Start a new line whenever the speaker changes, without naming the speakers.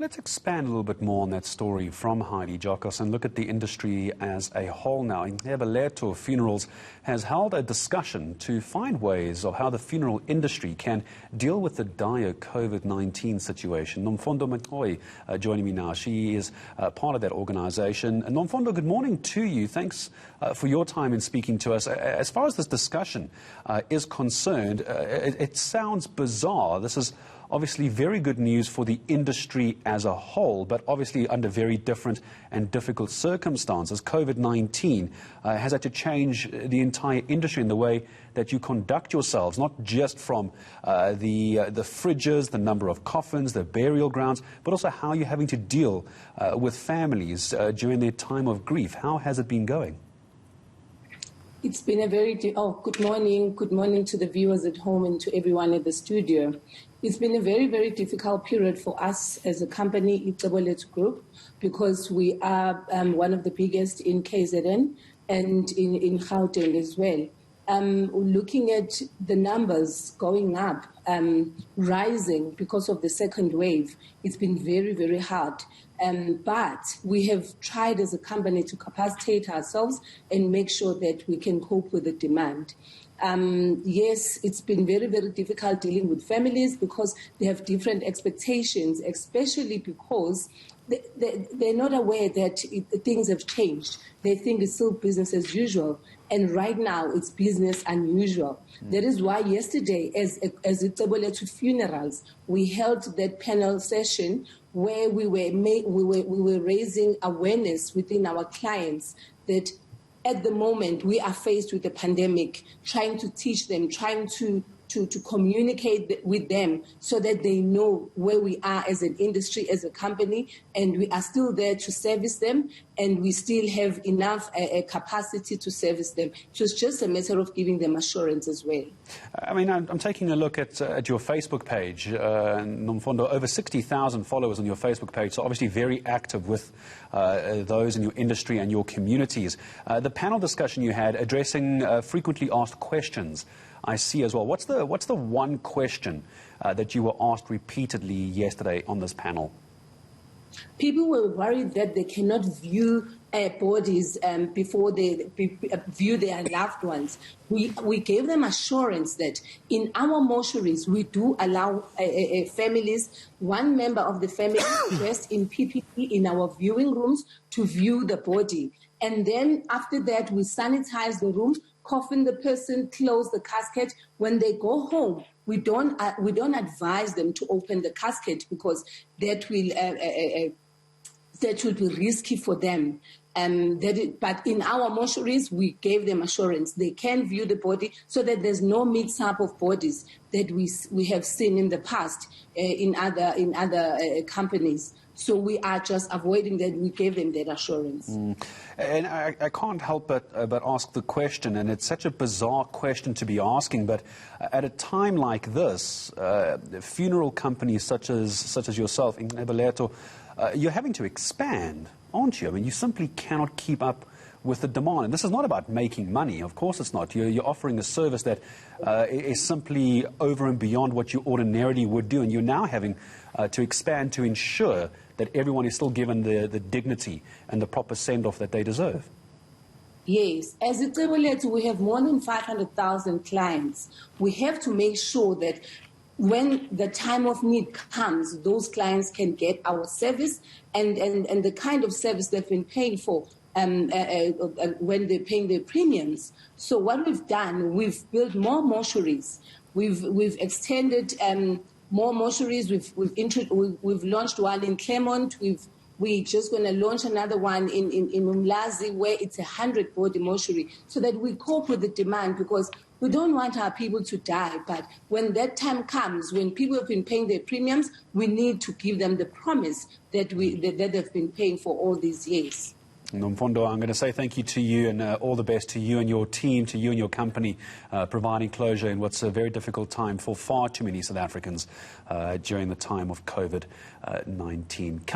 Let's expand a little bit more on that story from Heidi Jokos and look at the industry as a whole now. Icebolethu Funerals has held a discussion to find ways of how the funeral industry can deal with the dire COVID-19 situation. Nomfundo Mcoyi joining me now. She is part of that organization. Nomfundo, good morning to you. Thanks for your time in speaking to us. As far as this discussion is concerned, it sounds bizarre. This is obviously very good news for the industry as a whole, but obviously under very different and difficult circumstances. COVID-19 has had to change the entire industry in the way that you conduct yourselves, not just from the fridges, the number of coffins, the burial grounds, but also how you're having to deal with families during their time of grief. How has it been going?
It's been a very, good morning to the viewers at home and to everyone at the studio. It's been a very, very difficult period for us as a company, Icebolethu Group, because we are one of the biggest in KZN and in Gauteng as well. Looking at the numbers going up, rising because of the second wave, it's been very, very hard. But we have tried as a company to capacitate ourselves and make sure that we can cope with the demand. Yes, it's been very, very difficult dealing with families because they have different expectations, especially because they're not aware that things have changed. They think it's still business as usual. And right now, it's business unusual. That is why yesterday, as Icebolethu Funerals, we held that panel session where we were raising awareness within our clients that at the moment we are faced with a pandemic, trying to teach them, trying to communicate with them so that they know where we are as an industry, as a company, and we are still there to service them, and we still have enough capacity to service them. So it's just a matter of giving them assurance as well.
I mean, I'm taking a look at your Facebook page, Nomfundo, over 60,000 followers on your Facebook page, so obviously very active with those in your industry and your communities. The panel discussion you had addressing frequently asked questions, I see as well. What's the one question that you were asked repeatedly yesterday on this panel?
People were worried that they cannot view bodies before they view their loved ones. We gave them assurance that in our mortuaries, we do allow families, one member of the family dressed in PPE in our viewing rooms to view the body. And then after that, we sanitize the room, coffin the person, close the casket. When they go home, we don't advise them to open the casket because that will be risky for them. But in our mortuaries, we gave them assurance they can view the body so that there's no mix-up of bodies that we have seen in the past in other companies. So we are just avoiding that. We gave them that assurance.
And I can't help but ask the question, and it's such a bizarre question to be asking, but at a time like this, funeral companies such as yourself, Icebolethu, you're having to expand, aren't you? I mean, you simply cannot keep up with the demand. And this is not about making money. Of course it's not. You're offering a service that is simply over and beyond what you ordinarily would do. And you're now having to expand to ensure that everyone is still given the dignity and the proper send-off that they deserve.
Yes. As Icebolethu, we have more than 500,000 clients. We have to make sure that when the time of need comes, those clients can get our service and the kind of service they've been paying for when they're paying their premiums. So what we've done, we've built more mortuaries. We've extended more mortuaries. We've launched one in Claremont. We're just going to launch another one in Umlazi, where it's a 100-body mortuary, so that we cope with the demand, because we don't want our people to die. But when that time comes, when people have been paying their premiums, we need to give them the promise that they've been paying for all these years.
Nomfundo, I'm going to say thank you to you and all the best to you and your team, to you and your company, providing closure in what's a very difficult time for far too many South Africans during the time of COVID-19.